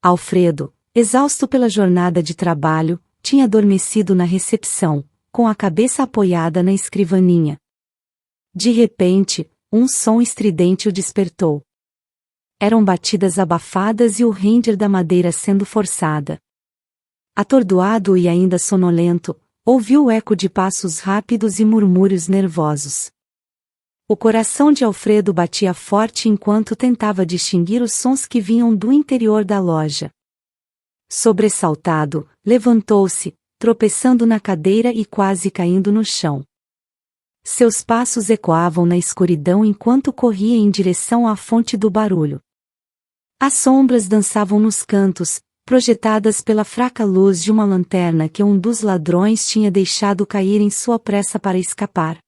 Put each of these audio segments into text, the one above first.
Alfredo, exausto pela jornada de trabalho, tinha adormecido na recepção, com a cabeça apoiada na escrivaninha. De repente, um som estridente o despertou. Eram batidas abafadas e o render da madeira sendo forçada. Atordoado e ainda sonolento, ouviu o eco de passos rápidos e murmúrios nervosos. O coração de Alfredo batia forte enquanto tentava distinguir os sons que vinham do interior da loja. Sobressaltado, levantou-se, tropeçando na cadeira e quase caindo no chão. Seus passos ecoavam na escuridão enquanto corria em direção à fonte do barulho. As sombras dançavam nos cantos, projetadas pela fraca luz de uma lanterna que um dos ladrões tinha deixado cair em sua pressa para escapar.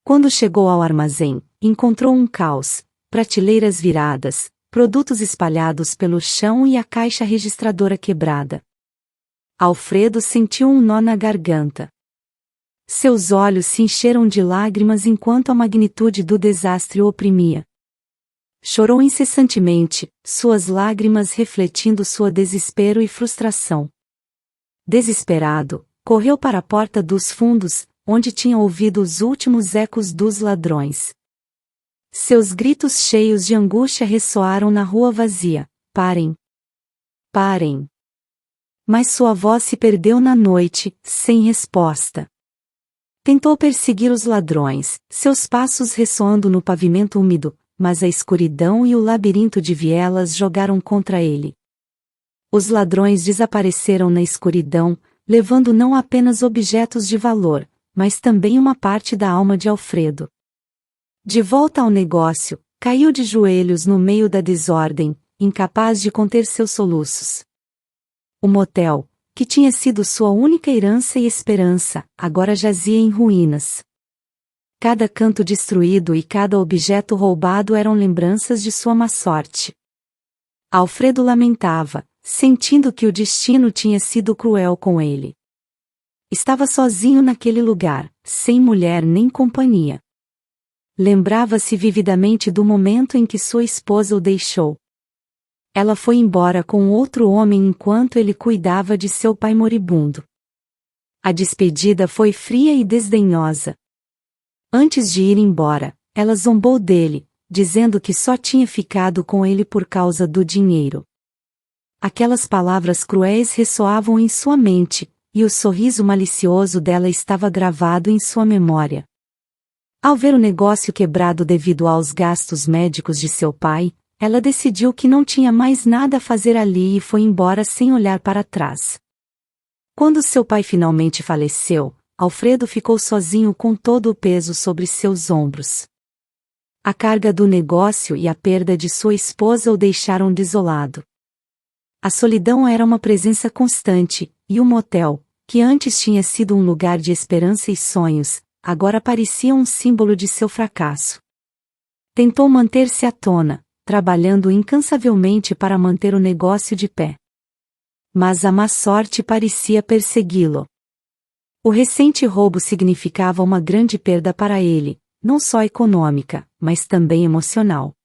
Quando chegou ao armazém, encontrou um caos, prateleiras viradas, produtos espalhados pelo chão e a caixa registradora quebrada. Alfredo sentiu um nó na garganta. Seus olhos se encheram de lágrimas enquanto a magnitude do desastre o oprimia. Chorou incessantemente, suas lágrimas refletindo sua desespero e frustração. Desesperado, correu para a porta dos fundos, onde tinha ouvido os últimos ecos dos ladrões. Seus gritos cheios de angústia ressoaram na rua vazia: "Parem! Parem!" Mas sua voz se perdeu na noite, sem resposta. Tentou perseguir os ladrões, seus passos ressoando no pavimento úmido, mas a escuridão e o labirinto de vielas jogaram contra ele. Os ladrões desapareceram na escuridão, levando não apenas objetos de valor, mas também uma parte da alma de Alfredo. De volta ao negócio, caiu de joelhos no meio da desordem, incapaz de conter seus soluços. O motel, que tinha sido sua única herança e esperança, agora jazia em ruínas. Cada canto destruído e cada objeto roubado eram lembranças de sua má sorte. Alfredo lamentava, sentindo que o destino tinha sido cruel com ele. Estava sozinho naquele lugar, sem mulher nem companhia. Lembrava-se vividamente do momento em que sua esposa o deixou. Ela foi embora com outro homem enquanto ele cuidava de seu pai moribundo. A despedida foi fria e desdenhosa. Antes de ir embora, ela zombou dele, dizendo que só tinha ficado com ele por causa do dinheiro. Aquelas palavras cruéis ressoavam em sua mente, e o sorriso malicioso dela estava gravado em sua memória. Ao ver o negócio quebrado devido aos gastos médicos de seu pai, ela decidiu que não tinha mais nada a fazer ali e foi embora sem olhar para trás. Quando seu pai finalmente faleceu, Alfredo ficou sozinho com todo o peso sobre seus ombros. A carga do negócio e a perda de sua esposa o deixaram desolado. A solidão era uma presença constante, e o motel, que antes tinha sido um lugar de esperança e sonhos, agora parecia um símbolo de seu fracasso. Tentou manter-se à tona, trabalhando incansavelmente para manter o negócio de pé. Mas a má sorte parecia persegui-lo. O recente roubo significava uma grande perda para ele, não só econômica, mas também emocional.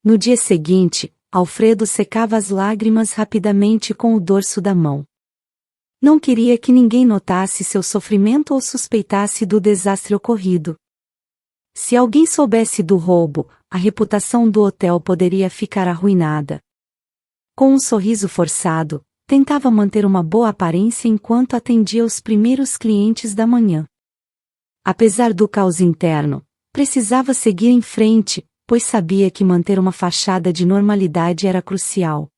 No dia seguinte, Alfredo secava as lágrimas rapidamente com o dorso da mão. Não queria que ninguém notasse seu sofrimento ou suspeitasse do desastre ocorrido. Se alguém soubesse do roubo, a reputação do hotel poderia ficar arruinada. Com um sorriso forçado, tentava manter uma boa aparência enquanto atendia os primeiros clientes da manhã. Apesar do caos interno, precisava seguir em frente, pois sabia que manter uma fachada de normalidade era crucial.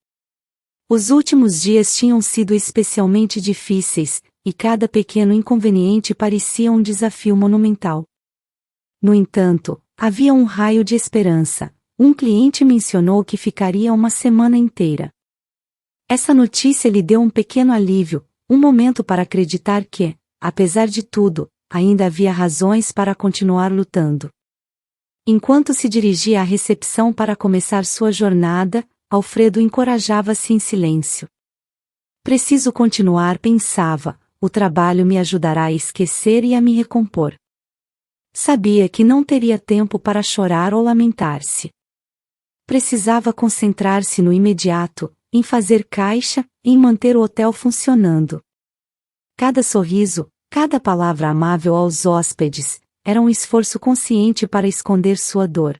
Os últimos dias tinham sido especialmente difíceis, e cada pequeno inconveniente parecia um desafio monumental. No entanto, havia um raio de esperança. Um cliente mencionou que ficaria uma semana inteira. Essa notícia lhe deu um pequeno alívio, um momento para acreditar que, apesar de tudo, ainda havia razões para continuar lutando. Enquanto se dirigia à recepção para começar sua jornada, Alfredo encorajava-se em silêncio. Preciso continuar, pensava, o trabalho me ajudará a esquecer e a me recompor. Sabia que não teria tempo para chorar ou lamentar-se. Precisava concentrar-se no imediato, em fazer caixa, em manter o hotel funcionando. Cada sorriso, cada palavra amável aos hóspedes, era um esforço consciente para esconder sua dor.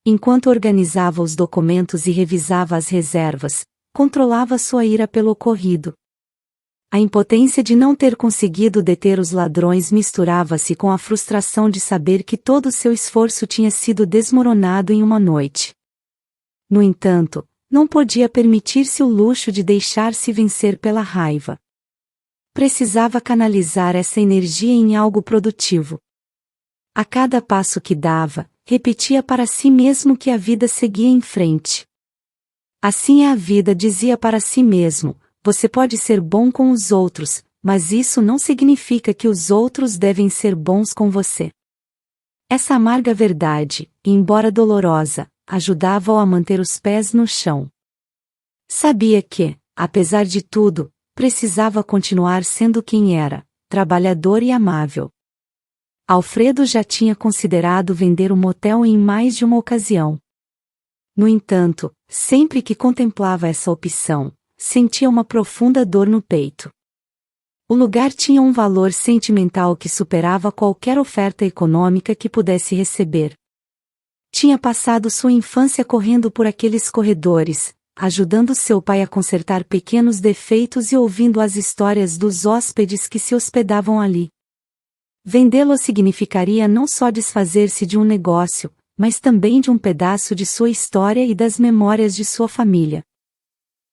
Enquanto organizava os documentos e revisava as reservas, controlava sua ira pelo ocorrido. A impotência de não ter conseguido deter os ladrões misturava-se com a frustração de saber que todo seu esforço tinha sido desmoronado em uma noite. No entanto, não podia permitir-se o luxo de deixar-se vencer pela raiva. Precisava canalizar essa energia em algo produtivo. A cada passo que dava, repetia para si mesmo que a vida seguia em frente. Assim é a vida, dizia para si mesmo. Você pode ser bom com os outros, mas isso não significa que os outros devem ser bons com você. Essa amarga verdade, embora dolorosa, ajudava-o a manter os pés no chão. Sabia que, apesar de tudo, precisava continuar sendo quem era, trabalhador e amável. Alfredo já tinha considerado vender o motel em mais de uma ocasião. No entanto, sempre que contemplava essa opção, sentia uma profunda dor no peito. O lugar tinha um valor sentimental que superava qualquer oferta econômica que pudesse receber. Tinha passado sua infância correndo por aqueles corredores, ajudando seu pai a consertar pequenos defeitos e ouvindo as histórias dos hóspedes que se hospedavam ali. Vendê-lo significaria não só desfazer-se de um negócio, mas também de um pedaço de sua história e das memórias de sua família.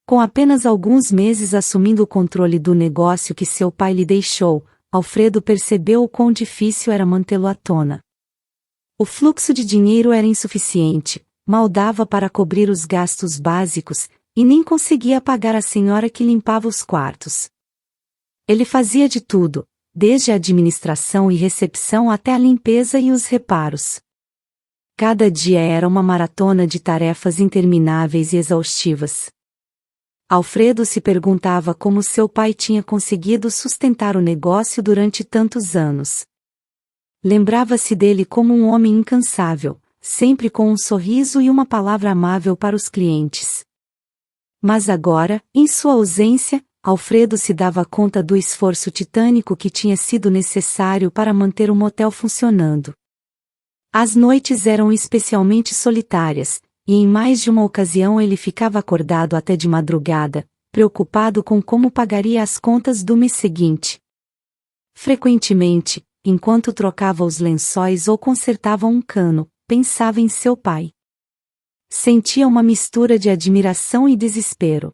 Com apenas alguns meses assumindo o controle do negócio que seu pai lhe deixou, Alfredo percebeu o quão difícil era mantê-lo à tona. O fluxo de dinheiro era insuficiente, mal dava para cobrir os gastos básicos, e nem conseguia pagar a senhora que limpava os quartos. Ele fazia de tudo, desde a administração e recepção até a limpeza e os reparos. Cada dia era uma maratona de tarefas intermináveis e exaustivas. Alfredo se perguntava como seu pai tinha conseguido sustentar o negócio durante tantos anos. Lembrava-se dele como um homem incansável, sempre com um sorriso e uma palavra amável para os clientes. Mas agora, em sua ausência, Alfredo se dava conta do esforço titânico que tinha sido necessário para manter o motel funcionando. As noites eram especialmente solitárias, e em mais de uma ocasião ele ficava acordado até de madrugada, preocupado com como pagaria as contas do mês seguinte. Frequentemente, enquanto trocava os lençóis ou consertava um cano, pensava em seu pai. Sentia uma mistura de admiração e desespero.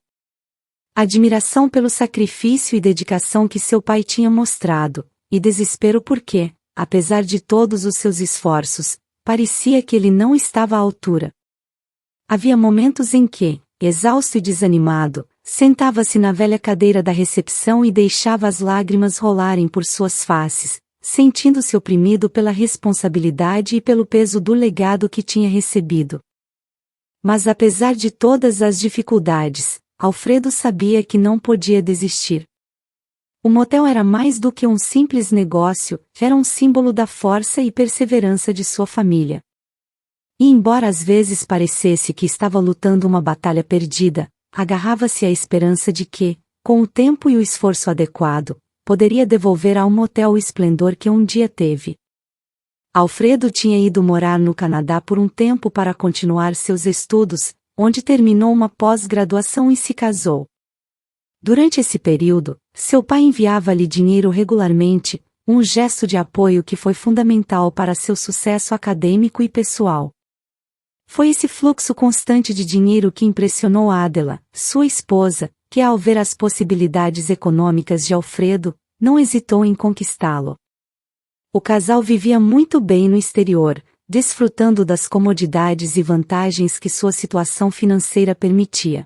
Admiração pelo sacrifício e dedicação que seu pai tinha mostrado, e desespero porque, apesar de todos os seus esforços, parecia que ele não estava à altura. Havia momentos em que, exausto e desanimado, sentava-se na velha cadeira da recepção e deixava as lágrimas rolarem por suas faces, sentindo-se oprimido pela responsabilidade e pelo peso do legado que tinha recebido. Mas apesar de todas as dificuldades, Alfredo sabia que não podia desistir. O motel era mais do que um simples negócio, era um símbolo da força e perseverança de sua família. E embora às vezes parecesse que estava lutando uma batalha perdida, agarrava-se à esperança de que, com o tempo e o esforço adequado, poderia devolver ao motel o esplendor que um dia teve. Alfredo tinha ido morar no Canadá por um tempo para continuar seus estudos, onde terminou uma pós-graduação e se casou. Durante esse período, seu pai enviava-lhe dinheiro regularmente, um gesto de apoio que foi fundamental para seu sucesso acadêmico e pessoal. Foi esse fluxo constante de dinheiro que impressionou Adela, sua esposa, que ao ver as possibilidades econômicas de Alfredo, não hesitou em conquistá-lo. O casal vivia muito bem no exterior, desfrutando das comodidades e vantagens que sua situação financeira permitia.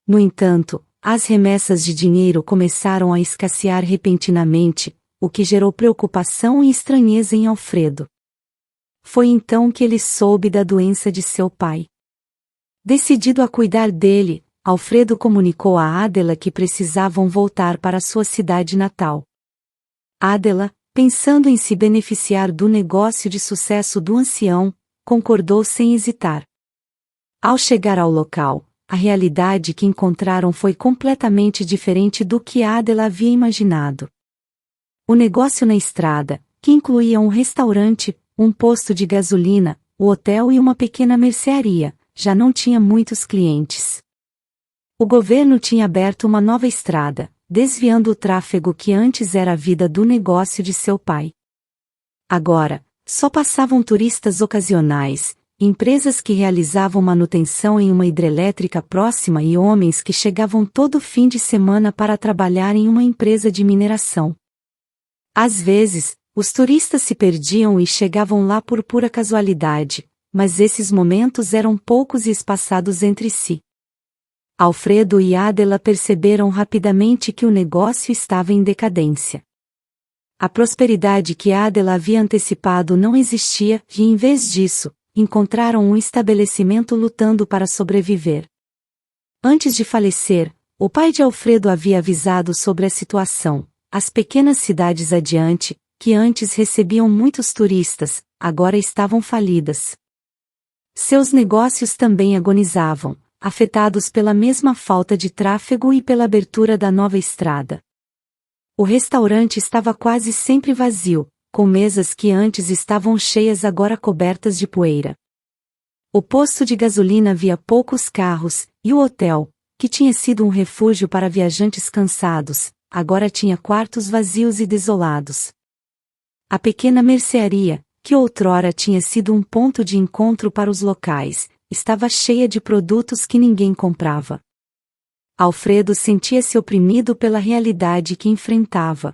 No entanto, as remessas de dinheiro começaram a escassear repentinamente, o que gerou preocupação e estranheza em Alfredo. Foi então que ele soube da doença de seu pai. Decidido a cuidar dele, Alfredo comunicou a Adela que precisavam voltar para sua cidade natal. Adela, pensando em se beneficiar do negócio de sucesso do ancião, concordou sem hesitar. Ao chegar ao local, a realidade que encontraram foi completamente diferente do que Adela havia imaginado. O negócio na estrada, que incluía um restaurante, um posto de gasolina, o hotel e uma pequena mercearia, já não tinha muitos clientes. O governo tinha aberto uma nova estrada, desviando o tráfego que antes era a vida do negócio de seu pai. Agora, só passavam turistas ocasionais, empresas que realizavam manutenção em uma hidrelétrica próxima e homens que chegavam todo fim de semana para trabalhar em uma empresa de mineração. Às vezes, os turistas se perdiam e chegavam lá por pura casualidade, mas esses momentos eram poucos e espaçados entre si. Alfredo e Adela perceberam rapidamente que o negócio estava em decadência. A prosperidade que Adela havia antecipado não existia e, em vez disso, encontraram um estabelecimento lutando para sobreviver. Antes de falecer, o pai de Alfredo havia avisado sobre a situação. As pequenas cidades adiante, que antes recebiam muitos turistas, agora estavam falidas. Seus negócios também agonizavam, afetados pela mesma falta de tráfego e pela abertura da nova estrada. O restaurante estava quase sempre vazio, com mesas que antes estavam cheias agora cobertas de poeira. O posto de gasolina via poucos carros, e o hotel, que tinha sido um refúgio para viajantes cansados, agora tinha quartos vazios e desolados. A pequena mercearia, que outrora tinha sido um ponto de encontro para os locais, estava cheia de produtos que ninguém comprava. Alfredo sentia-se oprimido pela realidade que enfrentava.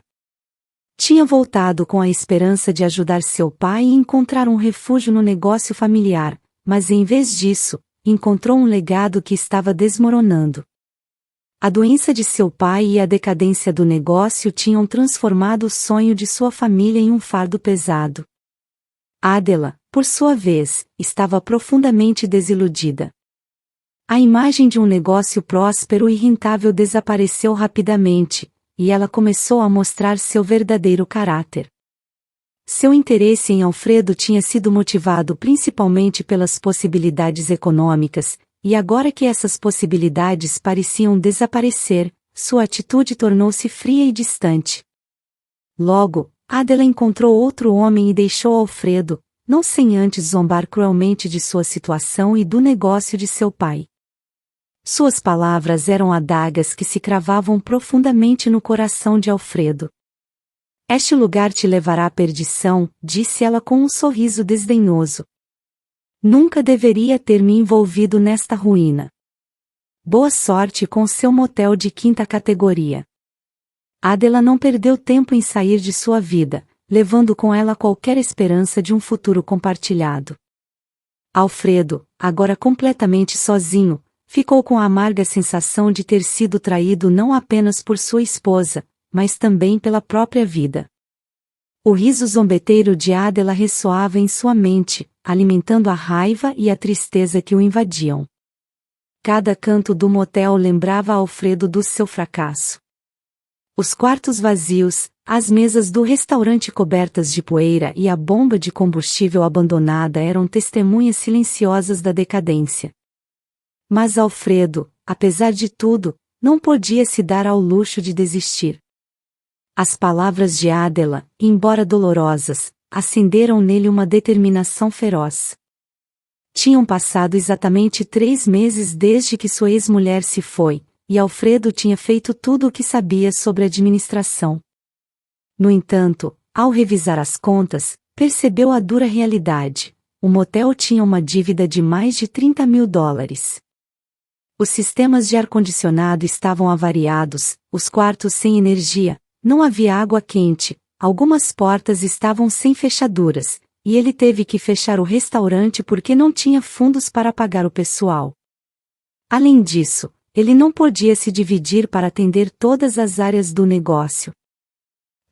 Tinha voltado com a esperança de ajudar seu pai e encontrar um refúgio no negócio familiar, mas em vez disso, encontrou um legado que estava desmoronando. A doença de seu pai e a decadência do negócio tinham transformado o sonho de sua família em um fardo pesado. Adela, por sua vez, estava profundamente desiludida. A imagem de um negócio próspero e rentável desapareceu rapidamente, e ela começou a mostrar seu verdadeiro caráter. Seu interesse em Alfredo tinha sido motivado principalmente pelas possibilidades econômicas, e agora que essas possibilidades pareciam desaparecer, sua atitude tornou-se fria e distante. Logo, Adela encontrou outro homem e deixou Alfredo, não sem antes zombar cruelmente de sua situação e do negócio de seu pai. Suas palavras eram adagas que se cravavam profundamente no coração de Alfredo. Este lugar te levará à perdição, disse ela com um sorriso desdenhoso. Nunca deveria ter me envolvido nesta ruína. Boa sorte com seu motel de quinta categoria. Adela não perdeu tempo em sair de sua vida, levando com ela qualquer esperança de um futuro compartilhado. Alfredo, agora completamente sozinho, ficou com a amarga sensação de ter sido traído não apenas por sua esposa, mas também pela própria vida. O riso zombeteiro de Adela ressoava em sua mente, alimentando a raiva e a tristeza que o invadiam. Cada canto do motel lembrava a Alfredo do seu fracasso. Os quartos vazios, as mesas do restaurante cobertas de poeira e a bomba de combustível abandonada eram testemunhas silenciosas da decadência. Mas Alfredo, apesar de tudo, não podia se dar ao luxo de desistir. As palavras de Adela, embora dolorosas, acenderam nele uma determinação feroz. Tinham passado exatamente 3 meses desde que sua ex-mulher se foi, e Alfredo tinha feito tudo o que sabia sobre administração. No entanto, ao revisar as contas, percebeu a dura realidade: o motel tinha uma dívida de mais de $30.000. Os sistemas de ar-condicionado estavam avariados, os quartos sem energia, não havia água quente, algumas portas estavam sem fechaduras, e ele teve que fechar o restaurante porque não tinha fundos para pagar o pessoal. Além disso, ele não podia se dividir para atender todas as áreas do negócio.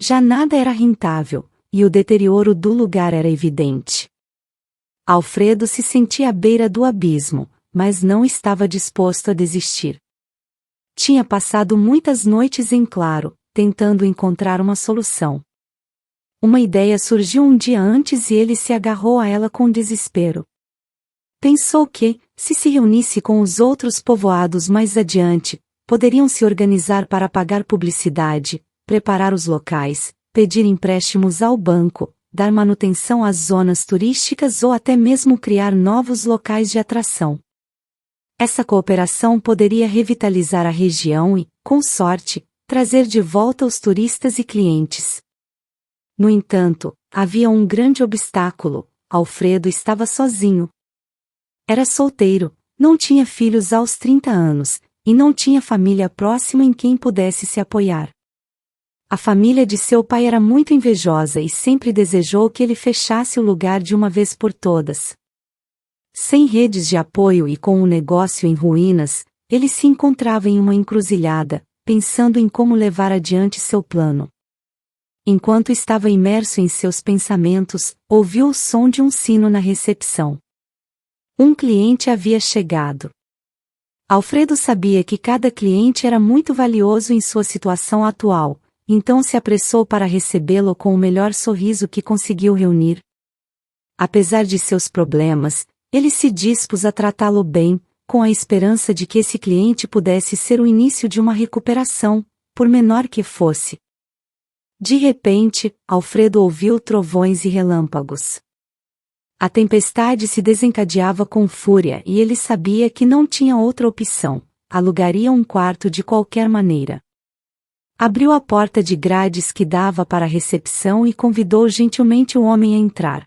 Já nada era rentável, e o deterioro do lugar era evidente. Alfredo se sentia à beira do abismo, mas não estava disposto a desistir. Tinha passado muitas noites em claro, tentando encontrar uma solução. Uma ideia surgiu um dia antes e ele se agarrou a ela com desespero. Pensou que, se reunisse com os outros povoados mais adiante, poderiam se organizar para pagar publicidade, preparar os locais, pedir empréstimos ao banco, dar manutenção às zonas turísticas ou até mesmo criar novos locais de atração. Essa cooperação poderia revitalizar a região e, com sorte, trazer de volta os turistas e clientes. No entanto, havia um grande obstáculo: Alfredo estava sozinho. Era solteiro, não tinha filhos aos 30 anos, e não tinha família próxima em quem pudesse se apoiar. A família de seu pai era muito invejosa e sempre desejou que ele fechasse o lugar de uma vez por todas. Sem redes de apoio e com o negócio em ruínas, ele se encontrava em uma encruzilhada, pensando em como levar adiante seu plano. Enquanto estava imerso em seus pensamentos, ouviu o som de um sino na recepção. Um cliente havia chegado. Alfredo sabia que cada cliente era muito valioso em sua situação atual, então se apressou para recebê-lo com o melhor sorriso que conseguiu reunir. Apesar de seus problemas, ele se dispôs a tratá-lo bem, com a esperança de que esse cliente pudesse ser o início de uma recuperação, por menor que fosse. De repente, Alfredo ouviu trovões e relâmpagos. A tempestade se desencadeava com fúria e ele sabia que não tinha outra opção, alugaria um quarto de qualquer maneira. Abriu a porta de grades que dava para a recepção e convidou gentilmente o homem a entrar.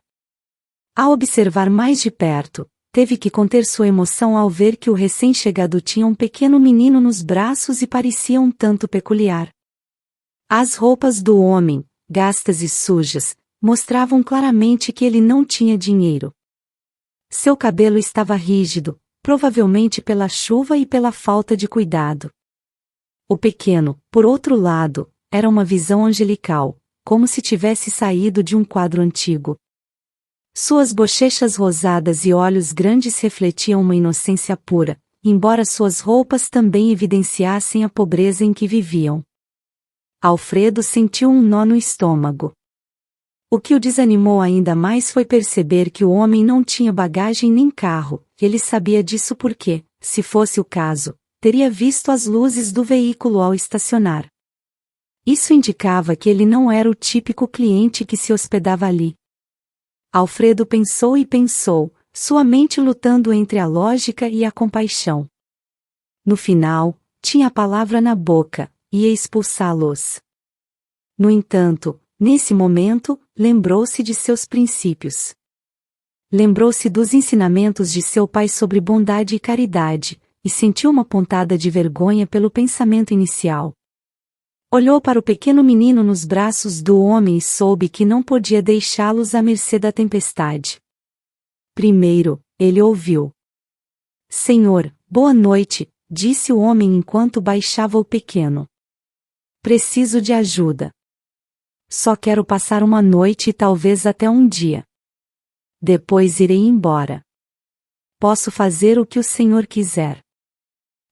Ao observar mais de perto, teve que conter sua emoção ao ver que o recém-chegado tinha um pequeno menino nos braços e parecia um tanto peculiar. As roupas do homem, gastas e sujas, mostravam claramente que ele não tinha dinheiro. Seu cabelo estava rígido, provavelmente pela chuva e pela falta de cuidado. O pequeno, por outro lado, era uma visão angelical, como se tivesse saído de um quadro antigo. Suas bochechas rosadas e olhos grandes refletiam uma inocência pura, embora suas roupas também evidenciassem a pobreza em que viviam. Alfredo sentiu um nó no estômago. O que o desanimou ainda mais foi perceber que o homem não tinha bagagem nem carro. Ele sabia disso porque, se fosse o caso, teria visto as luzes do veículo ao estacionar. Isso indicava que ele não era o típico cliente que se hospedava ali. Alfredo pensou e pensou, sua mente lutando entre a lógica e a compaixão. No final, tinha a palavra na boca, ia expulsá-los. No entanto, nesse momento, lembrou-se de seus princípios. Lembrou-se dos ensinamentos de seu pai sobre bondade e caridade, e sentiu uma pontada de vergonha pelo pensamento inicial. Olhou para o pequeno menino nos braços do homem e soube que não podia deixá-los à mercê da tempestade. Primeiro, ele ouviu. Senhor, boa noite, disse o homem enquanto baixava o pequeno. Preciso de ajuda. Só quero passar uma noite e talvez até um dia. Depois irei embora. Posso fazer o que o senhor quiser.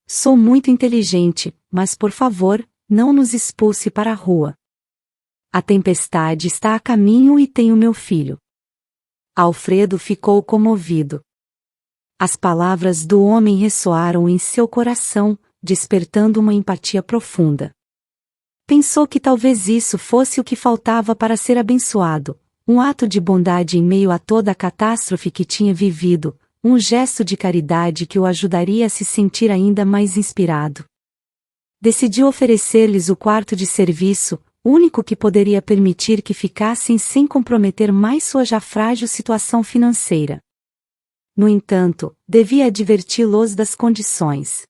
Sou muito inteligente, mas por favor, não nos expulse para a rua. A tempestade está a caminho e tenho meu filho. Alfredo ficou comovido. As palavras do homem ressoaram em seu coração, despertando uma empatia profunda. Pensou que talvez isso fosse o que faltava para ser abençoado, um ato de bondade em meio a toda a catástrofe que tinha vivido, um gesto de caridade que o ajudaria a se sentir ainda mais inspirado. Decidiu oferecer-lhes o quarto de serviço, único que poderia permitir que ficassem sem comprometer mais sua já frágil situação financeira. No entanto, devia adverti-los das condições.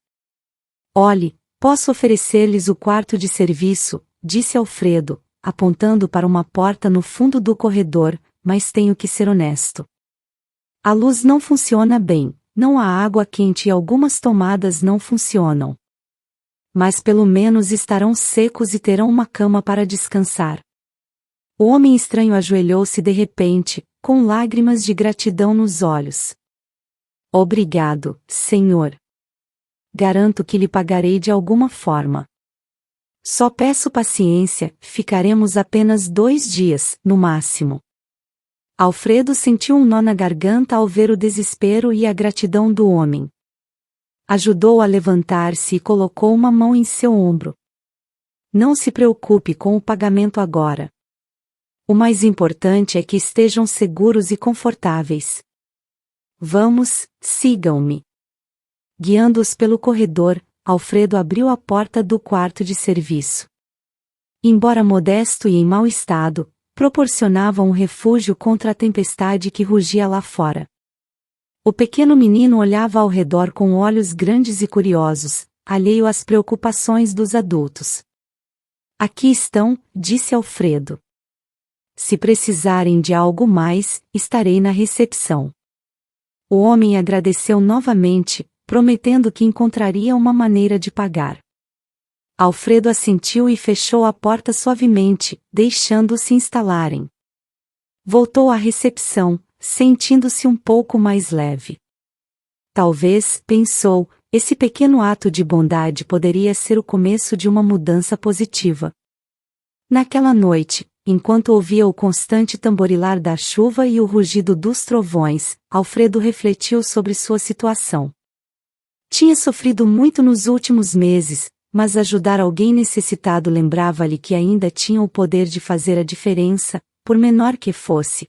Olhe, posso oferecer-lhes o quarto de serviço, disse Alfredo, apontando para uma porta no fundo do corredor, mas tenho que ser honesto. A luz não funciona bem, não há água quente e algumas tomadas não funcionam. Mas pelo menos estarão secos e terão uma cama para descansar. O homem estranho ajoelhou-se de repente, com lágrimas de gratidão nos olhos. Obrigado, senhor. Garanto que lhe pagarei de alguma forma. Só peço paciência, ficaremos apenas 2 dias, no máximo. Alfredo sentiu um nó na garganta ao ver o desespero e a gratidão do homem. Ajudou-o a levantar-se e colocou uma mão em seu ombro. Não se preocupe com o pagamento agora. O mais importante é que estejam seguros e confortáveis. Vamos, sigam-me. Guiando-os pelo corredor, Alfredo abriu a porta do quarto de serviço. Embora modesto e em mau estado, proporcionava um refúgio contra a tempestade que rugia lá fora. O pequeno menino olhava ao redor com olhos grandes e curiosos, alheio às preocupações dos adultos. Aqui estão, disse Alfredo. Se precisarem de algo mais, estarei na recepção. O homem agradeceu novamente, prometendo que encontraria uma maneira de pagar. Alfredo assentiu e fechou a porta suavemente, deixando-se instalarem. Voltou à recepção, sentindo-se um pouco mais leve. Talvez, pensou, esse pequeno ato de bondade poderia ser o começo de uma mudança positiva. Naquela noite, enquanto ouvia o constante tamborilar da chuva e o rugido dos trovões, Alfredo refletiu sobre sua situação. Tinha sofrido muito nos últimos meses, mas ajudar alguém necessitado lembrava-lhe que ainda tinha o poder de fazer a diferença, por menor que fosse.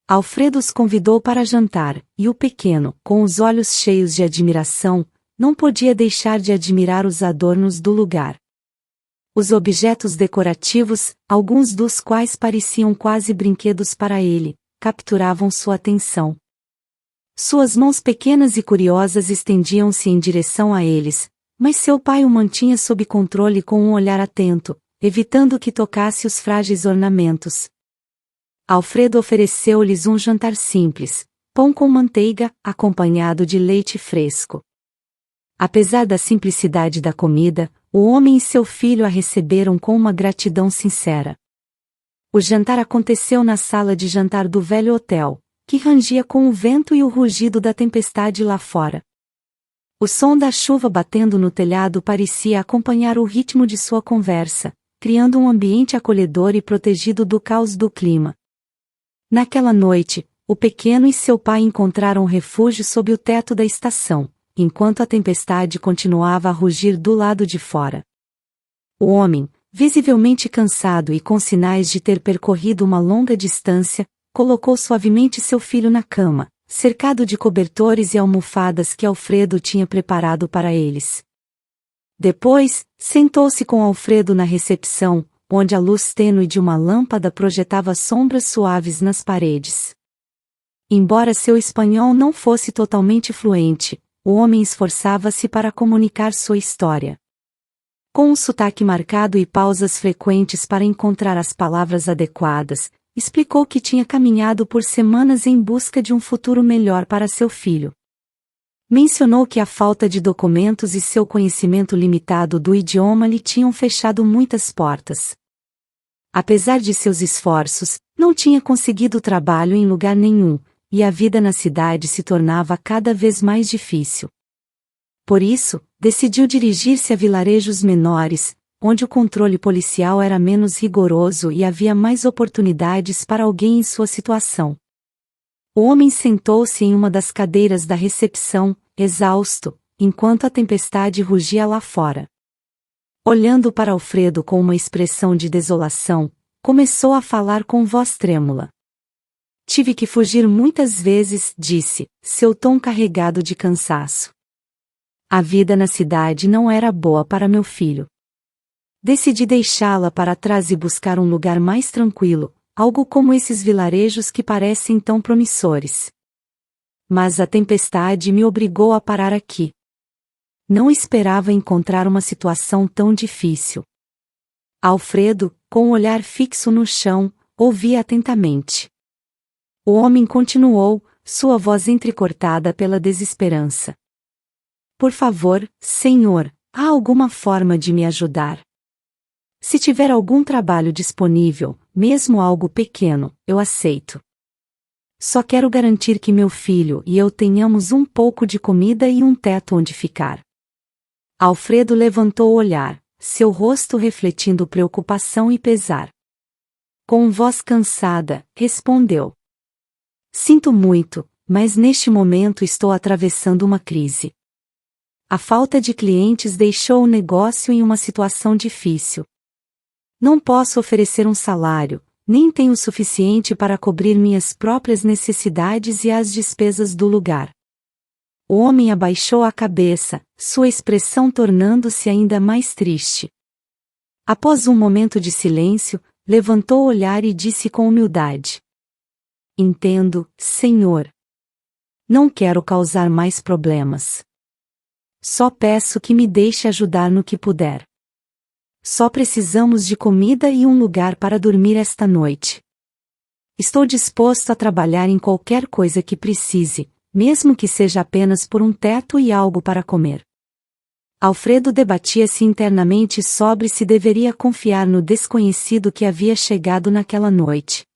Alfredo os convidou para jantar, e o pequeno, com os olhos cheios de admiração, não podia deixar de admirar os adornos do lugar. Os objetos decorativos, alguns dos quais pareciam quase brinquedos para ele, capturavam sua atenção. Suas mãos pequenas e curiosas estendiam-se em direção a eles, mas seu pai o mantinha sob controle com um olhar atento, evitando que tocasse os frágeis ornamentos. Alfredo ofereceu-lhes um jantar simples, pão com manteiga, acompanhado de leite fresco. Apesar da simplicidade da comida, o homem e seu filho a receberam com uma gratidão sincera. O jantar aconteceu na sala de jantar do velho hotel, que rangia com o vento e o rugido da tempestade lá fora. O som da chuva batendo no telhado parecia acompanhar o ritmo de sua conversa, criando um ambiente acolhedor e protegido do caos do clima. Naquela noite, o pequeno e seu pai encontraram refúgio sob o teto da estação, enquanto a tempestade continuava a rugir do lado de fora. O homem, visivelmente cansado e com sinais de ter percorrido uma longa distância, colocou suavemente seu filho na cama, cercado de cobertores e almofadas que Alfredo tinha preparado para eles. Depois, sentou-se com Alfredo na recepção, onde a luz tênue de uma lâmpada projetava sombras suaves nas paredes. Embora seu espanhol não fosse totalmente fluente, o homem esforçava-se para comunicar sua história. Com um sotaque marcado e pausas frequentes para encontrar as palavras adequadas, explicou que tinha caminhado por semanas em busca de um futuro melhor para seu filho. Mencionou que a falta de documentos e seu conhecimento limitado do idioma lhe tinham fechado muitas portas. Apesar de seus esforços, não tinha conseguido trabalho em lugar nenhum, e a vida na cidade se tornava cada vez mais difícil. Por isso, decidiu dirigir-se a vilarejos menores, onde o controle policial era menos rigoroso e havia mais oportunidades para alguém em sua situação. O homem sentou-se em uma das cadeiras da recepção, exausto, enquanto a tempestade rugia lá fora. Olhando para Alfredo com uma expressão de desolação, começou a falar com voz trêmula. Tive que fugir muitas vezes, disse, seu tom carregado de cansaço. A vida na cidade não era boa para meu filho. Decidi deixá-la para trás e buscar um lugar mais tranquilo, algo como esses vilarejos que parecem tão promissores. Mas a tempestade me obrigou a parar aqui. Não esperava encontrar uma situação tão difícil. Alfredo, com o olhar fixo no chão, ouvia atentamente. O homem continuou, sua voz entrecortada pela desesperança. Por favor, senhor, há alguma forma de me ajudar? Se tiver algum trabalho disponível, mesmo algo pequeno, eu aceito. Só quero garantir que meu filho e eu tenhamos um pouco de comida e um teto onde ficar. Alfredo levantou o olhar, seu rosto refletindo preocupação e pesar. Com voz cansada, respondeu. Sinto muito, mas neste momento estou atravessando uma crise. A falta de clientes deixou o negócio em uma situação difícil. Não posso oferecer um salário, nem tenho o suficiente para cobrir minhas próprias necessidades e as despesas do lugar. O homem abaixou a cabeça, sua expressão tornando-se ainda mais triste. Após um momento de silêncio, levantou o olhar e disse com humildade: Entendo, Senhor. Não quero causar mais problemas. Só peço que me deixe ajudar no que puder. Só precisamos de comida e um lugar para dormir esta noite. Estou disposto a trabalhar em qualquer coisa que precise, mesmo que seja apenas por um teto e algo para comer. Alfredo debatia-se internamente sobre se deveria confiar no desconhecido que havia chegado naquela noite.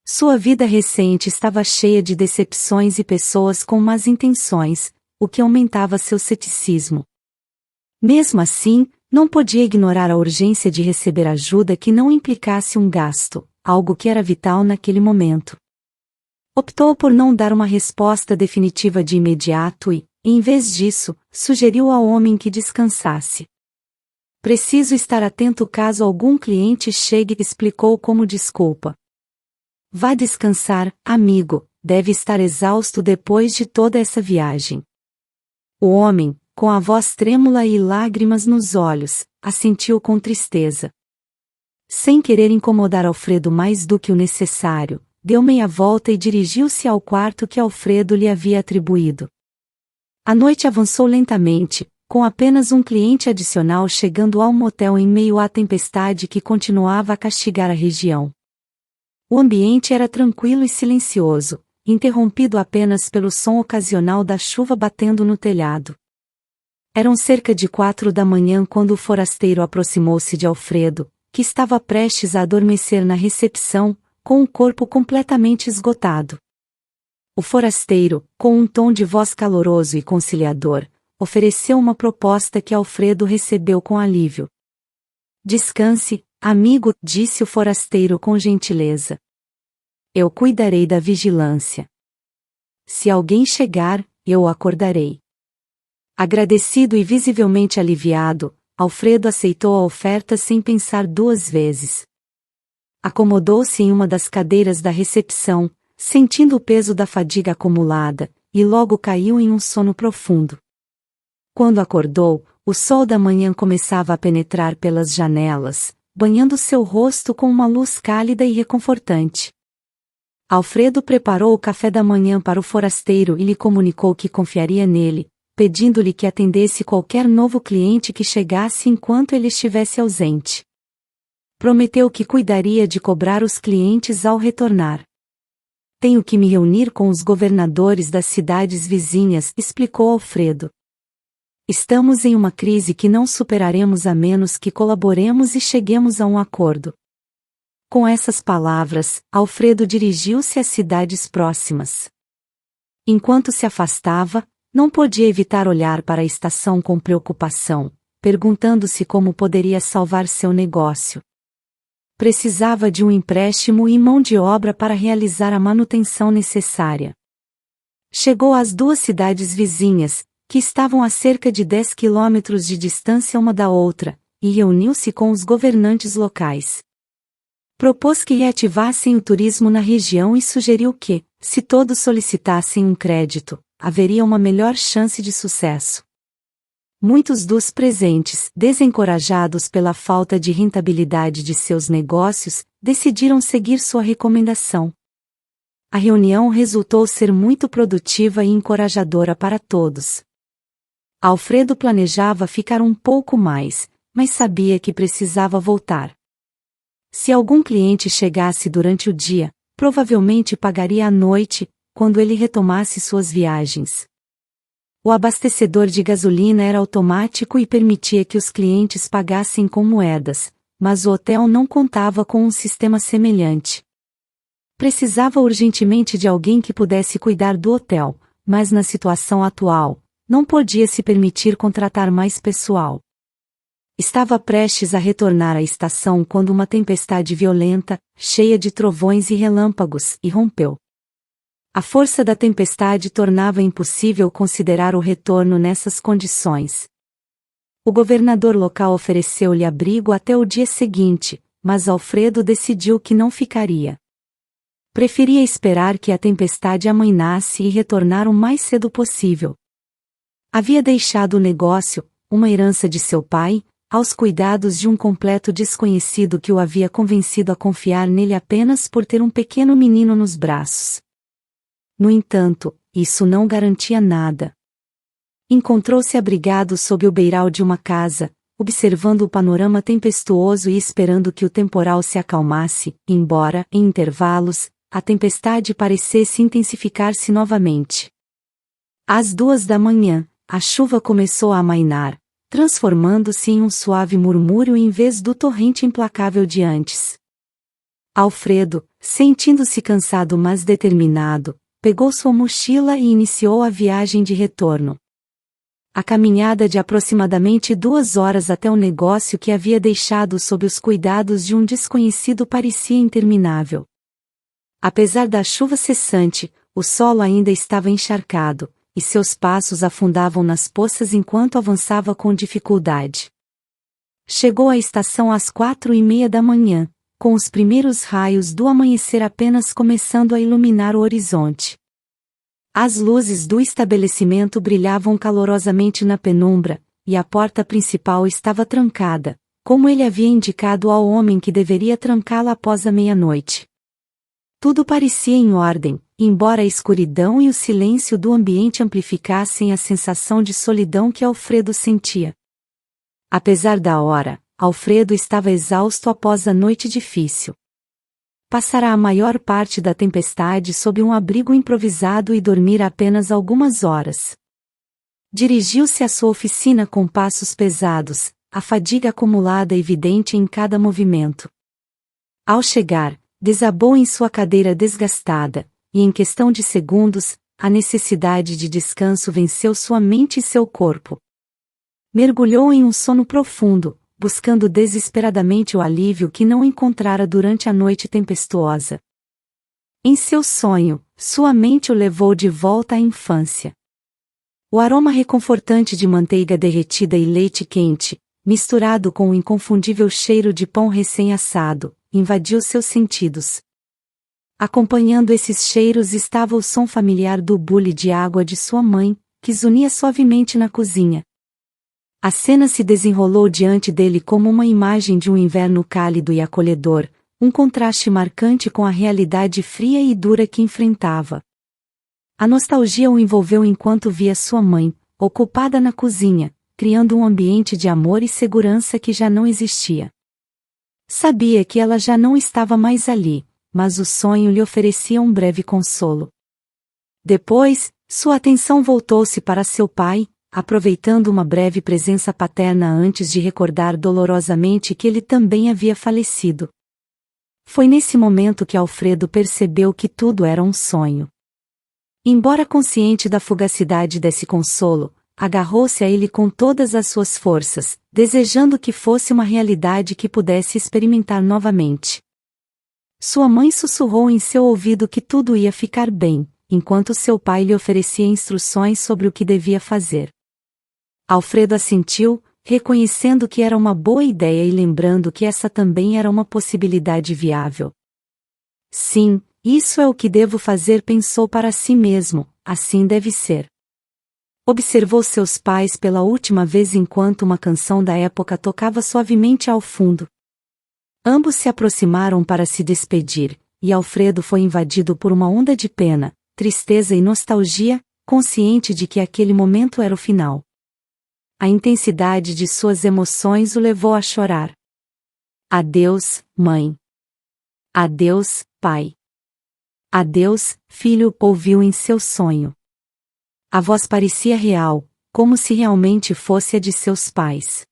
Sua vida recente estava cheia de decepções e pessoas com más intenções, o que aumentava seu ceticismo. Mesmo assim, não podia ignorar a urgência de receber ajuda que não implicasse um gasto, algo que era vital naquele momento. Optou por não dar uma resposta definitiva de imediato e, em vez disso, sugeriu ao homem que descansasse. Preciso estar atento caso algum cliente chegue, explicou como desculpa. Vá descansar, amigo, deve estar exausto depois de toda essa viagem. O homem, com a voz trêmula e lágrimas nos olhos, assentiu com tristeza. Sem querer incomodar Alfredo mais do que o necessário, deu meia volta e dirigiu-se ao quarto que Alfredo lhe havia atribuído. A noite avançou lentamente, com apenas um cliente adicional chegando ao motel em meio à tempestade que continuava a castigar a região. O ambiente era tranquilo e silencioso, interrompido apenas pelo som ocasional da chuva batendo no telhado. Eram cerca de 4 da manhã quando o forasteiro aproximou-se de Alfredo, que estava prestes a adormecer na recepção, com o corpo completamente esgotado. O forasteiro, com um tom de voz caloroso e conciliador, ofereceu uma proposta que Alfredo recebeu com alívio. Descanse, amigo, disse o forasteiro com gentileza. Eu cuidarei da vigilância. Se alguém chegar, eu o acordarei. Agradecido e visivelmente aliviado, Alfredo aceitou a oferta sem pensar duas vezes. Acomodou-se em uma das cadeiras da recepção, sentindo o peso da fadiga acumulada, e logo caiu em um sono profundo. Quando acordou, o sol da manhã começava a penetrar pelas janelas, banhando seu rosto com uma luz cálida e reconfortante. Alfredo preparou o café da manhã para o forasteiro e lhe comunicou que confiaria nele, pedindo-lhe que atendesse qualquer novo cliente que chegasse enquanto ele estivesse ausente. Prometeu que cuidaria de cobrar os clientes ao retornar. Tenho que me reunir com os governadores das cidades vizinhas, explicou Alfredo. Estamos em uma crise que não superaremos a menos que colaboremos e cheguemos a um acordo. Com essas palavras, Alfredo dirigiu-se às cidades próximas. Enquanto se afastava, não podia evitar olhar para a estação com preocupação, perguntando-se como poderia salvar seu negócio. Precisava de um empréstimo e mão de obra para realizar a manutenção necessária. Chegou às duas cidades vizinhas, que estavam a cerca de 10 quilômetros de distância uma da outra, e reuniu-se com os governantes locais. Propôs que reativassem o turismo na região e sugeriu que, se todos solicitassem um crédito, haveria uma melhor chance de sucesso. Muitos dos presentes, desencorajados pela falta de rentabilidade de seus negócios, decidiram seguir sua recomendação. A reunião resultou ser muito produtiva e encorajadora para todos. Alfredo planejava ficar um pouco mais, mas sabia que precisava voltar. Se algum cliente chegasse durante o dia, provavelmente pagaria à noite, quando ele retomasse suas viagens. O abastecedor de gasolina era automático e permitia que os clientes pagassem com moedas, mas o hotel não contava com um sistema semelhante. Precisava urgentemente de alguém que pudesse cuidar do hotel, mas na situação atual, não podia se permitir contratar mais pessoal. Estava prestes a retornar à estação quando uma tempestade violenta, cheia de trovões e relâmpagos, irrompeu. A força da tempestade tornava impossível considerar o retorno nessas condições. O governador local ofereceu-lhe abrigo até o dia seguinte, mas Alfredo decidiu que não ficaria. Preferia esperar que a tempestade amainasse e retornar o mais cedo possível. Havia deixado o negócio, uma herança de seu pai, aos cuidados de um completo desconhecido que o havia convencido a confiar nele apenas por ter um pequeno menino nos braços. No entanto, isso não garantia nada. Encontrou-se abrigado sob o beiral de uma casa, observando o panorama tempestuoso e esperando que o temporal se acalmasse, embora, em intervalos, a tempestade parecesse intensificar-se novamente. Às 2 da manhã, a chuva começou a amainar, transformando-se em um suave murmúrio em vez do torrente implacável de antes. Alfredo, sentindo-se cansado mas determinado, pegou sua mochila e iniciou a viagem de retorno. A caminhada de aproximadamente 2 horas até o negócio que havia deixado sob os cuidados de um desconhecido parecia interminável. Apesar da chuva cessante, o solo ainda estava encharcado, e seus passos afundavam nas poças enquanto avançava com dificuldade. Chegou à estação às 4:30 da manhã, com os primeiros raios do amanhecer apenas começando a iluminar o horizonte. As luzes do estabelecimento brilhavam calorosamente na penumbra, e a porta principal estava trancada, como ele havia indicado ao homem que deveria trancá-la após a meia-noite. Tudo parecia em ordem, embora a escuridão e o silêncio do ambiente amplificassem a sensação de solidão que Alfredo sentia. Apesar da hora, Alfredo estava exausto após a noite difícil. Passara a maior parte da tempestade sob um abrigo improvisado e dormira apenas algumas horas. Dirigiu-se à sua oficina com passos pesados, a fadiga acumulada evidente em cada movimento. Ao chegar, desabou em sua cadeira desgastada, e em questão de segundos, a necessidade de descanso venceu sua mente e seu corpo. Mergulhou em um sono profundo, buscando desesperadamente o alívio que não encontrara durante a noite tempestuosa. Em seu sonho, sua mente o levou de volta à infância. O aroma reconfortante de manteiga derretida e leite quente, misturado com o inconfundível cheiro de pão recém-assado, invadiu seus sentidos. Acompanhando esses cheiros estava o som familiar do bule de água de sua mãe, que zunia suavemente na cozinha. A cena se desenrolou diante dele como uma imagem de um inverno cálido e acolhedor, um contraste marcante com a realidade fria e dura que enfrentava. A nostalgia o envolveu enquanto via sua mãe, ocupada na cozinha, criando um ambiente de amor e segurança que já não existia. Sabia que ela já não estava mais ali, mas o sonho lhe oferecia um breve consolo. Depois, sua atenção voltou-se para seu pai, aproveitando uma breve presença paterna antes de recordar dolorosamente que ele também havia falecido. Foi nesse momento que Alfredo percebeu que tudo era um sonho. Embora consciente da fugacidade desse consolo, agarrou-se a ele com todas as suas forças, desejando que fosse uma realidade que pudesse experimentar novamente. Sua mãe sussurrou em seu ouvido que tudo ia ficar bem, enquanto seu pai lhe oferecia instruções sobre o que devia fazer. Alfredo assentiu, reconhecendo que era uma boa ideia e lembrando que essa também era uma possibilidade viável. Sim, isso é o que devo fazer, pensou para si mesmo, assim deve ser. Observou seus pais pela última vez enquanto uma canção da época tocava suavemente ao fundo. Ambos se aproximaram para se despedir, e Alfredo foi invadido por uma onda de pena, tristeza e nostalgia, consciente de que aquele momento era o final. A intensidade de suas emoções o levou a chorar. Adeus, mãe. Adeus, pai. Adeus, filho, ouviu em seu sonho. A voz parecia real, como se realmente fosse a de seus pais.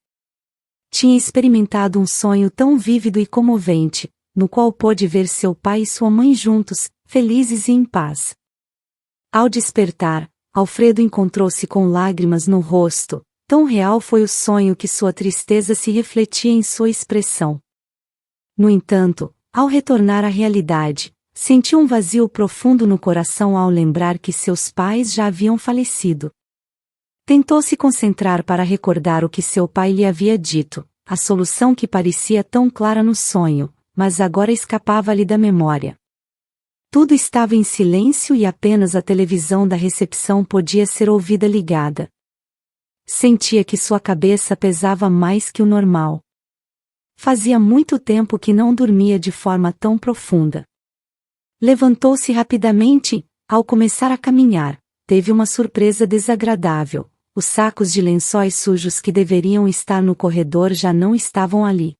Tinha experimentado um sonho tão vívido e comovente, no qual pôde ver seu pai e sua mãe juntos, felizes e em paz. Ao despertar, Alfredo encontrou-se com lágrimas no rosto, tão real foi o sonho que sua tristeza se refletia em sua expressão. No entanto, ao retornar à realidade, Sentiu um vazio profundo no coração ao lembrar que seus pais já haviam falecido. Tentou se concentrar para recordar o que seu pai lhe havia dito, a solução que parecia tão clara no sonho, mas agora escapava-lhe da memória. Tudo estava em silêncio e apenas a televisão da recepção podia ser ouvida ligada. Sentia que sua cabeça pesava mais que o normal. Fazia muito tempo que não dormia de forma tão profunda. Levantou-se rapidamente. Ao começar a caminhar, teve uma surpresa desagradável. Os sacos de lençóis sujos que deveriam estar no corredor já não estavam ali.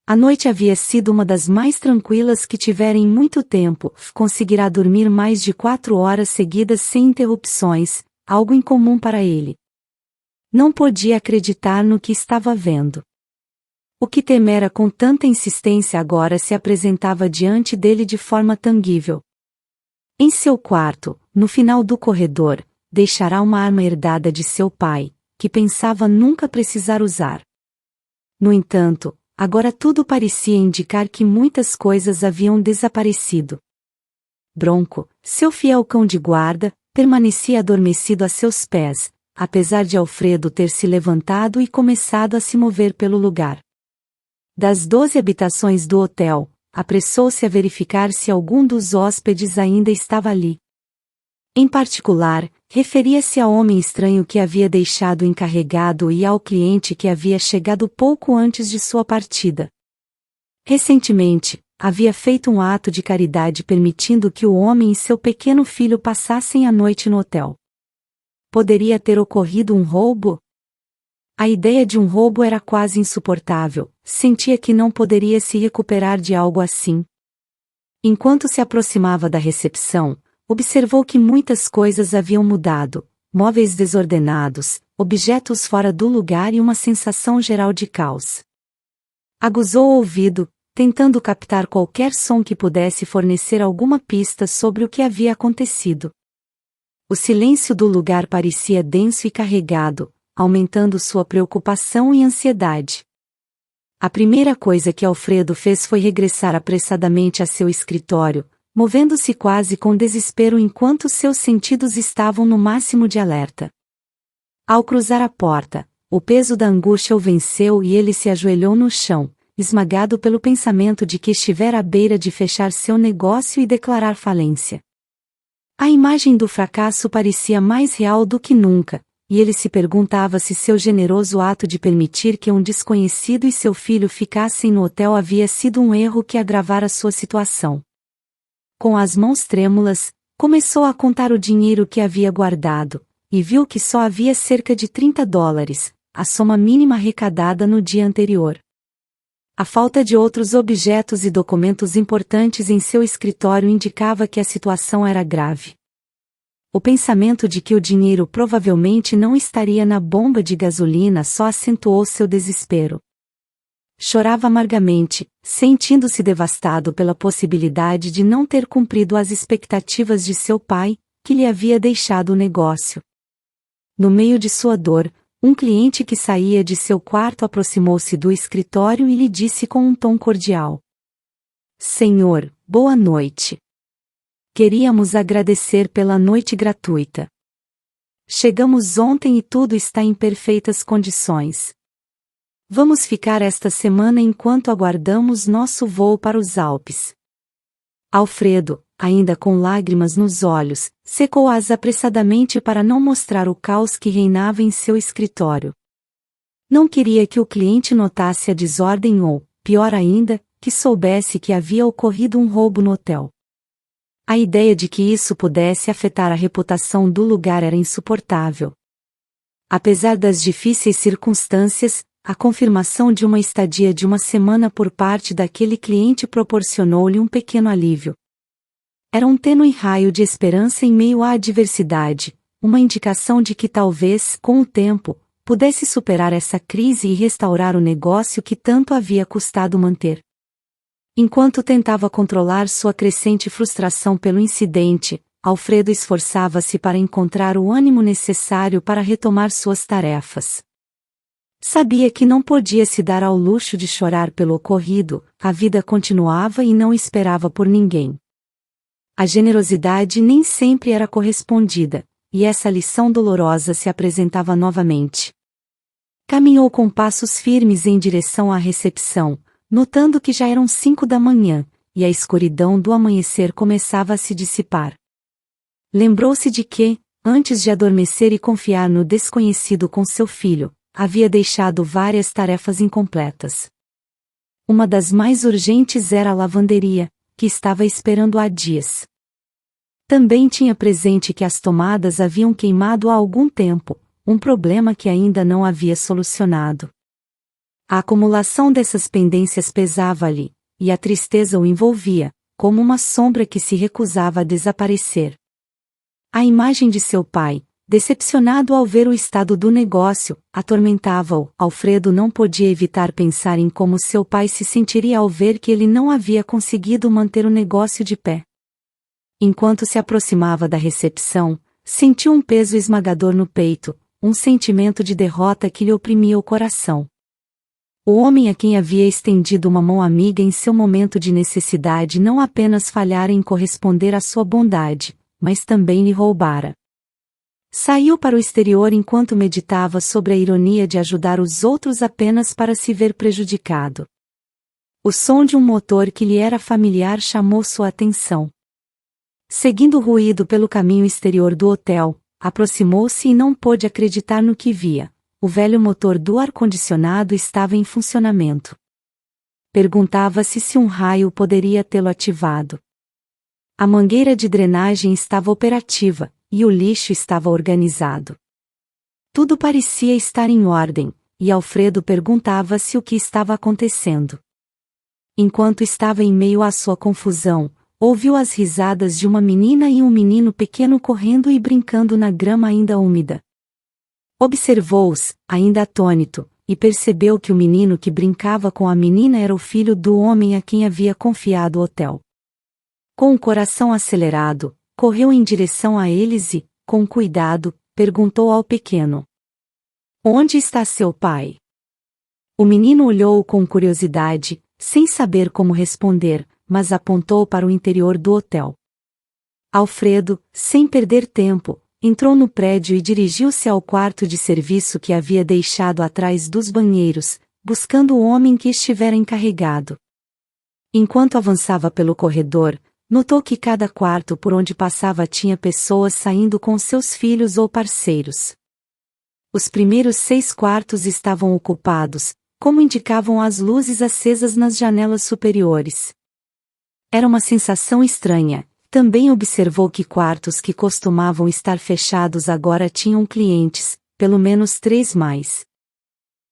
A noite havia sido uma das mais tranquilas que tivera em muito tempo. Conseguirá dormir mais de 4 horas seguidas sem interrupções, algo incomum para ele. Não podia acreditar no que estava vendo. O que temera com tanta insistência agora se apresentava diante dele de forma tangível. Em seu quarto, no final do corredor, deixará uma arma herdada de seu pai, que pensava nunca precisar usar. No entanto, agora tudo parecia indicar que muitas coisas haviam desaparecido. Bronco, seu fiel cão de guarda, permanecia adormecido a seus pés, apesar de Alfredo ter se levantado e começado a se mover pelo lugar. Das 12 habitações do hotel, apressou-se a verificar se algum dos hóspedes ainda estava ali. Em particular, referia-se ao homem estranho que havia deixado encarregado e ao cliente que havia chegado pouco antes de sua partida. Recentemente, havia feito um ato de caridade permitindo que o homem e seu pequeno filho passassem a noite no hotel. Poderia ter ocorrido um roubo? A ideia de um roubo era quase insuportável, sentia que não poderia se recuperar de algo assim. Enquanto se aproximava da recepção, observou que muitas coisas haviam mudado, móveis desordenados, objetos fora do lugar e uma sensação geral de caos. Aguzou o ouvido, tentando captar qualquer som que pudesse fornecer alguma pista sobre o que havia acontecido. O silêncio do lugar parecia denso e carregado, aumentando sua preocupação e ansiedade. A primeira coisa que Alfredo fez foi regressar apressadamente a seu escritório, movendo-se quase com desespero enquanto seus sentidos estavam no máximo de alerta. Ao cruzar a porta, o peso da angústia o venceu e ele se ajoelhou no chão, esmagado pelo pensamento de que estivera à beira de fechar seu negócio e declarar falência. A imagem do fracasso parecia mais real do que nunca, e ele se perguntava se seu generoso ato de permitir que um desconhecido e seu filho ficassem no hotel havia sido um erro que agravara sua situação. Com as mãos trêmulas, começou a contar o dinheiro que havia guardado, e viu que só havia cerca de $30, a soma mínima arrecadada no dia anterior. A falta de outros objetos e documentos importantes em seu escritório indicava que a situação era grave. O pensamento de que o dinheiro provavelmente não estaria na bomba de gasolina só acentuou seu desespero. Chorava amargamente, sentindo-se devastado pela possibilidade de não ter cumprido as expectativas de seu pai, que lhe havia deixado o negócio. No meio de sua dor, um cliente que saía de seu quarto aproximou-se do escritório e lhe disse com um tom cordial: "Senhor, boa noite. Queríamos agradecer pela noite gratuita. Chegamos ontem e tudo está em perfeitas condições. Vamos ficar esta semana enquanto aguardamos nosso voo para os Alpes." Alfredo, ainda com lágrimas nos olhos, secou-as apressadamente para não mostrar o caos que reinava em seu escritório. Não queria que o cliente notasse a desordem ou, pior ainda, que soubesse que havia ocorrido um roubo no hotel. A ideia de que isso pudesse afetar a reputação do lugar era insuportável. Apesar das difíceis circunstâncias, a confirmação de uma estadia de uma semana por parte daquele cliente proporcionou-lhe um pequeno alívio. Era um tênue raio de esperança em meio à adversidade, uma indicação de que talvez, com o tempo, pudesse superar essa crise e restaurar o negócio que tanto havia custado manter. Enquanto tentava controlar sua crescente frustração pelo incidente, Alfredo esforçava-se para encontrar o ânimo necessário para retomar suas tarefas. Sabia que não podia se dar ao luxo de chorar pelo ocorrido, a vida continuava e não esperava por ninguém. A generosidade nem sempre era correspondida, e essa lição dolorosa se apresentava novamente. Caminhou com passos firmes em direção à recepção, notando que já eram 5 da manhã, e a escuridão do amanhecer começava a se dissipar. Lembrou-se de que, antes de adormecer e confiar no desconhecido com seu filho, havia deixado várias tarefas incompletas. Uma das mais urgentes era a lavanderia, que estava esperando há dias. Também tinha presente que as tomadas haviam queimado há algum tempo, um problema que ainda não havia solucionado. A acumulação dessas pendências pesava-lhe, e a tristeza o envolvia, como uma sombra que se recusava a desaparecer. A imagem de seu pai, decepcionado ao ver o estado do negócio, atormentava-o. Alfredo não podia evitar pensar em como seu pai se sentiria ao ver que ele não havia conseguido manter o negócio de pé. Enquanto se aproximava da recepção, sentiu um peso esmagador no peito, um sentimento de derrota que lhe oprimia o coração. O homem a quem havia estendido uma mão amiga em seu momento de necessidade não apenas falhara em corresponder à sua bondade, mas também lhe roubara. Saiu para o exterior enquanto meditava sobre a ironia de ajudar os outros apenas para se ver prejudicado. O som de um motor que lhe era familiar chamou sua atenção. Seguindo o ruído pelo caminho exterior do hotel, aproximou-se e não pôde acreditar no que via. O velho motor do ar-condicionado estava em funcionamento. Perguntava-se se um raio poderia tê-lo ativado. A mangueira de drenagem estava operativa, e o lixo estava organizado. Tudo parecia estar em ordem, e Alfredo perguntava-se o que estava acontecendo. Enquanto estava em meio à sua confusão, ouviu as risadas de uma menina e um menino pequeno correndo e brincando na grama ainda úmida. Observou-os, ainda atônito, e percebeu que o menino que brincava com a menina era o filho do homem a quem havia confiado o hotel. Com o coração acelerado, correu em direção a eles e, com cuidado, perguntou ao pequeno: "Onde está seu pai?" O menino olhou-o com curiosidade, sem saber como responder, mas apontou para o interior do hotel. Alfredo, sem perder tempo, entrou no prédio e dirigiu-se ao quarto de serviço que havia deixado atrás dos banheiros, buscando o homem que estivera encarregado. Enquanto avançava pelo corredor, notou que cada quarto por onde passava tinha pessoas saindo com seus filhos ou parceiros. Os primeiros 6 quartos estavam ocupados, como indicavam as luzes acesas nas janelas superiores. Era uma sensação estranha. Também observou que quartos que costumavam estar fechados agora tinham clientes, pelo menos 3 mais.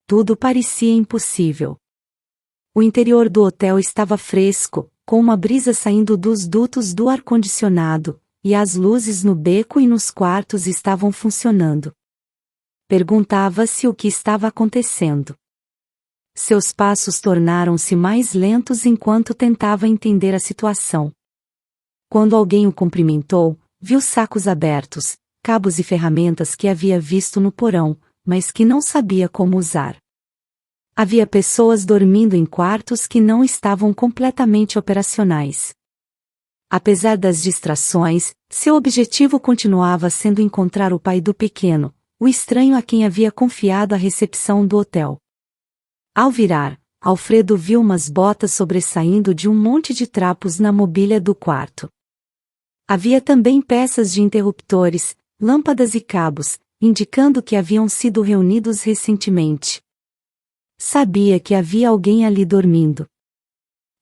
Tudo parecia impossível. O interior do hotel estava fresco, com uma brisa saindo dos dutos do ar-condicionado, e as luzes no beco e nos quartos estavam funcionando. Perguntava-se o que estava acontecendo. Seus passos tornaram-se mais lentos enquanto tentava entender a situação. Quando alguém o cumprimentou, viu sacos abertos, cabos e ferramentas que havia visto no porão, mas que não sabia como usar. Havia pessoas dormindo em quartos que não estavam completamente operacionais. Apesar das distrações, seu objetivo continuava sendo encontrar o pai do pequeno, o estranho a quem havia confiado a recepção do hotel. Ao virar, Alfredo viu umas botas sobressaindo de um monte de trapos na mobília do quarto. Havia também peças de interruptores, lâmpadas e cabos, indicando que haviam sido reunidos recentemente. Sabia que havia alguém ali dormindo.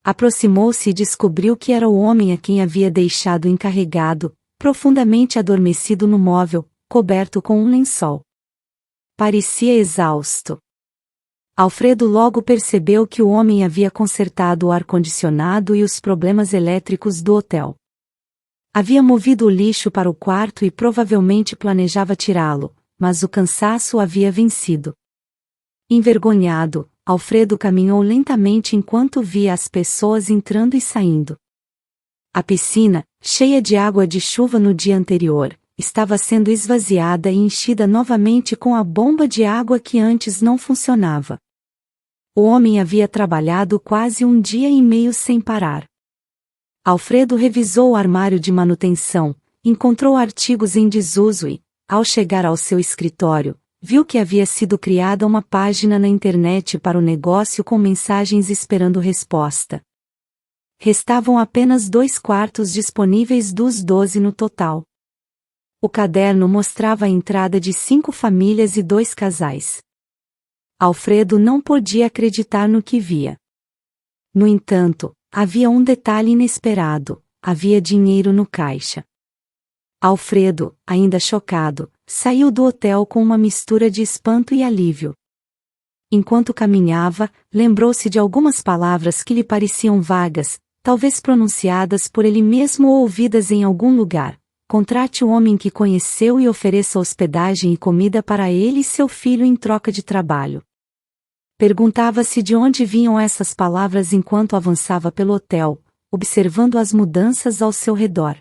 Aproximou-se e descobriu que era o homem a quem havia deixado encarregado, profundamente adormecido no móvel, coberto com um lençol. Parecia exausto. Alfredo logo percebeu que o homem havia consertado o ar-condicionado e os problemas elétricos do hotel. Havia movido o lixo para o quarto e provavelmente planejava tirá-lo, mas o cansaço o havia vencido. Envergonhado, Alfredo caminhou lentamente enquanto via as pessoas entrando e saindo. A piscina, cheia de água de chuva no dia anterior, estava sendo esvaziada e enchida novamente com a bomba de água que antes não funcionava. O homem havia trabalhado quase 1 dia e meio sem parar. Alfredo revisou o armário de manutenção, encontrou artigos em desuso e, ao chegar ao seu escritório, viu que havia sido criada uma página na internet para o negócio com mensagens esperando resposta. Restavam apenas 2 quartos disponíveis dos 12 no total. O caderno mostrava a entrada de 5 famílias e 2 casais. Alfredo não podia acreditar no que via. No entanto, havia um detalhe inesperado: havia dinheiro no caixa. Alfredo, ainda chocado, saiu do hotel com uma mistura de espanto e alívio. Enquanto caminhava, lembrou-se de algumas palavras que lhe pareciam vagas, talvez pronunciadas por ele mesmo ou ouvidas em algum lugar. Contrate o homem que conheceu e ofereça hospedagem e comida para ele e seu filho em troca de trabalho. Perguntava-se de onde vinham essas palavras enquanto avançava pelo hotel, observando as mudanças ao seu redor.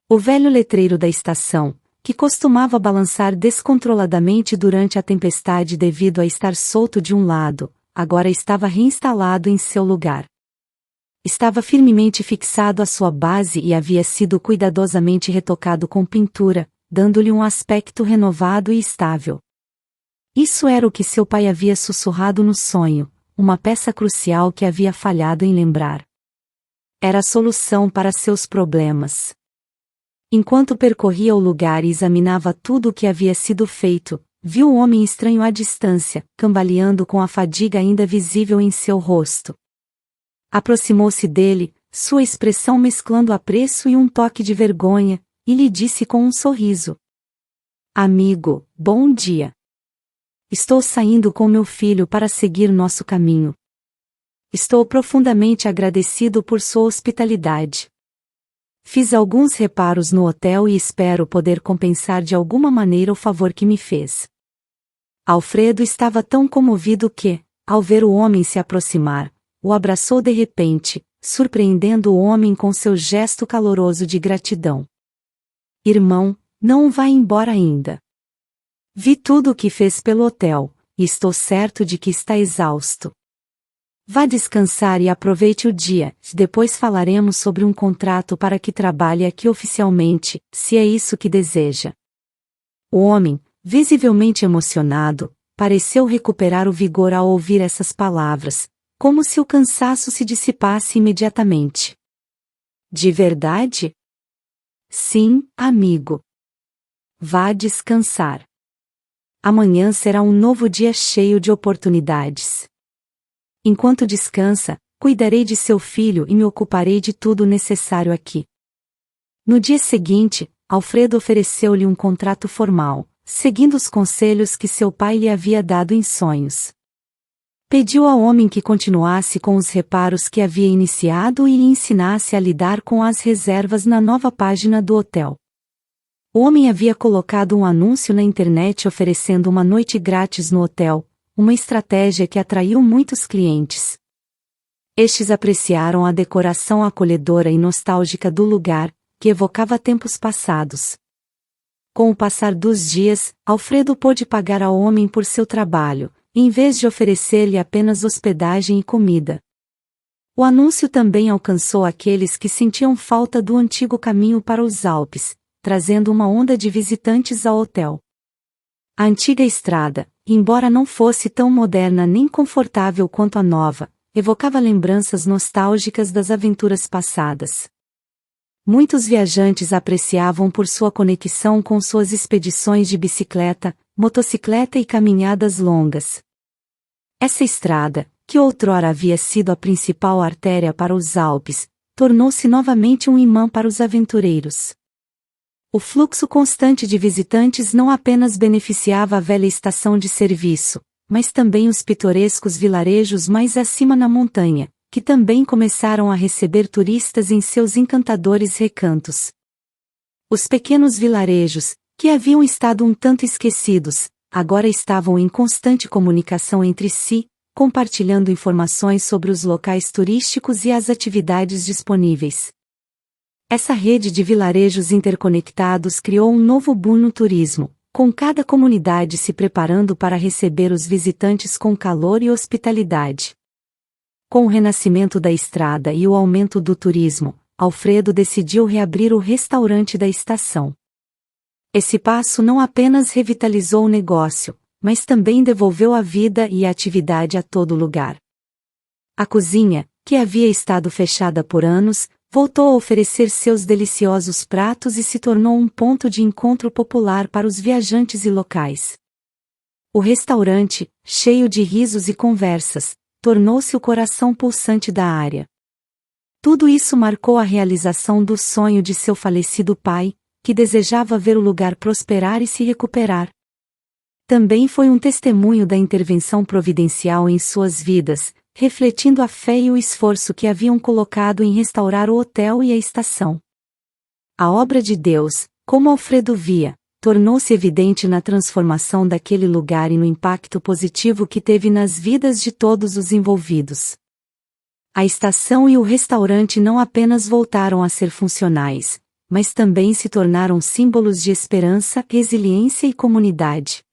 O velho letreiro da estação, que costumava balançar descontroladamente durante a tempestade devido a estar solto de um lado, agora estava reinstalado em seu lugar. Estava firmemente fixado à sua base e havia sido cuidadosamente retocado com pintura, dando-lhe um aspecto renovado e estável. Isso era o que seu pai havia sussurrado no sonho, uma peça crucial que havia falhado em lembrar. Era a solução para seus problemas. Enquanto percorria o lugar e examinava tudo o que havia sido feito, viu um homem estranho à distância, cambaleando com a fadiga ainda visível em seu rosto. Aproximou-se dele, sua expressão mesclando apreço e um toque de vergonha, e lhe disse com um sorriso: "Amigo, bom dia. Estou saindo com meu filho para seguir nosso caminho. Estou profundamente agradecido por sua hospitalidade. Fiz alguns reparos no hotel e espero poder compensar de alguma maneira o favor que me fez." Alfredo estava tão comovido que, ao ver o homem se aproximar, o abraçou de repente, surpreendendo o homem com seu gesto caloroso de gratidão. "Irmão, não vá embora ainda. Vi tudo o que fez pelo hotel, e estou certo de que está exausto. Vá descansar e aproveite o dia, depois falaremos sobre um contrato para que trabalhe aqui oficialmente, se é isso que deseja." O homem, visivelmente emocionado, pareceu recuperar o vigor ao ouvir essas palavras, como se o cansaço se dissipasse imediatamente. "De verdade?" "Sim, amigo. Vá descansar. Amanhã será um novo dia cheio de oportunidades. Enquanto descansa, cuidarei de seu filho e me ocuparei de tudo necessário aqui." No dia seguinte, Alfredo ofereceu-lhe um contrato formal, seguindo os conselhos que seu pai lhe havia dado em sonhos. Pediu ao homem que continuasse com os reparos que havia iniciado e lhe ensinasse a lidar com as reservas na nova página do hotel. O homem havia colocado um anúncio na internet oferecendo uma noite grátis no hotel, uma estratégia que atraiu muitos clientes. Estes apreciaram a decoração acolhedora e nostálgica do lugar, que evocava tempos passados. Com o passar dos dias, Alfredo pôde pagar ao homem por seu trabalho, em vez de oferecer-lhe apenas hospedagem e comida. O anúncio também alcançou aqueles que sentiam falta do antigo caminho para os Alpes, trazendo uma onda de visitantes ao hotel. A antiga estrada, embora não fosse tão moderna nem confortável quanto a nova, evocava lembranças nostálgicas das aventuras passadas. Muitos viajantes apreciavam por sua conexão com suas expedições de bicicleta, motocicleta e caminhadas longas. Essa estrada, que outrora havia sido a principal artéria para os Alpes, tornou-se novamente um imã para os aventureiros. O fluxo constante de visitantes não apenas beneficiava a velha estação de serviço, mas também os pitorescos vilarejos mais acima na montanha, que também começaram a receber turistas em seus encantadores recantos. Os pequenos vilarejos, que haviam estado um tanto esquecidos, agora estavam em constante comunicação entre si, compartilhando informações sobre os locais turísticos e as atividades disponíveis. Essa rede de vilarejos interconectados criou um novo boom no turismo, com cada comunidade se preparando para receber os visitantes com calor e hospitalidade. Com o renascimento da estrada e o aumento do turismo, Alfredo decidiu reabrir o restaurante da estação. Esse passo não apenas revitalizou o negócio, mas também devolveu a vida e a atividade a todo lugar. A cozinha, que havia estado fechada por anos, voltou a oferecer seus deliciosos pratos e se tornou um ponto de encontro popular para os viajantes e locais. O restaurante, cheio de risos e conversas, tornou-se o coração pulsante da área. Tudo isso marcou a realização do sonho de seu falecido pai, que desejava ver o lugar prosperar e se recuperar. Também foi um testemunho da intervenção providencial em suas vidas, refletindo a fé e o esforço que haviam colocado em restaurar o hotel e a estação. A obra de Deus, como Alfredo via, tornou-se evidente na transformação daquele lugar e no impacto positivo que teve nas vidas de todos os envolvidos. A estação e o restaurante não apenas voltaram a ser funcionais, mas também se tornaram símbolos de esperança, resiliência e comunidade.